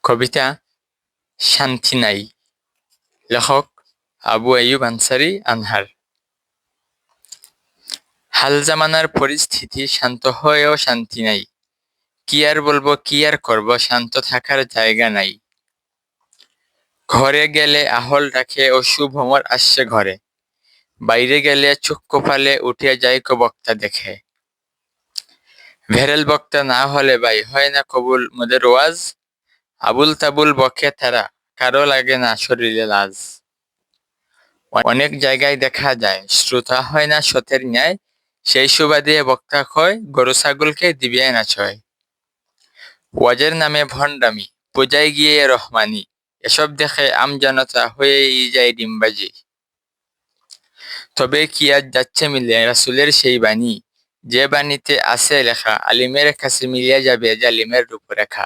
কবিতা শান্তি নাই, লেখক আবু আইয়ুব আনসারী আনহার। হাল জামানার পরিস্থিতি শান্ত হয়েও শান্তি নাই। কি আর বলবো, কি আর করব, শান্ত থাকার জায়গা নাই। ঘরে গেলে আহল ডাকে অশুভ ভ্রমর আসছে ঘরে। বাইরে গেলে চোখ কপালে উঠে যায় বক্তা দেখে। ভেরেল বক্তা না হলে ভাই হয় না কবুল মোদের ওয়াজ। আবুল তাবুল বকে তারা, কারো লাগে না শরীরে লাজ। অনেক জায়গায় দেখা যায় শ্রোতা হয় না সতের ন্যায়। সেই সুবাদে বক্তা কয় গরু ছাগলকে দিবে না ছয়। ওয়াজের নামে ভণ্ডামি, পূজায় গিয়ে রহমানি, এসব দেখে আমজনতা হয়েই যায় ডিম্বাজি। তবে কি আজ যাচ্ছে মিলে রাসূলের সেই বাণী, যে বাণীতে আছে লেখা আলিমের কাছে মিলিয়া যাবে জালিমের রূপরেখা।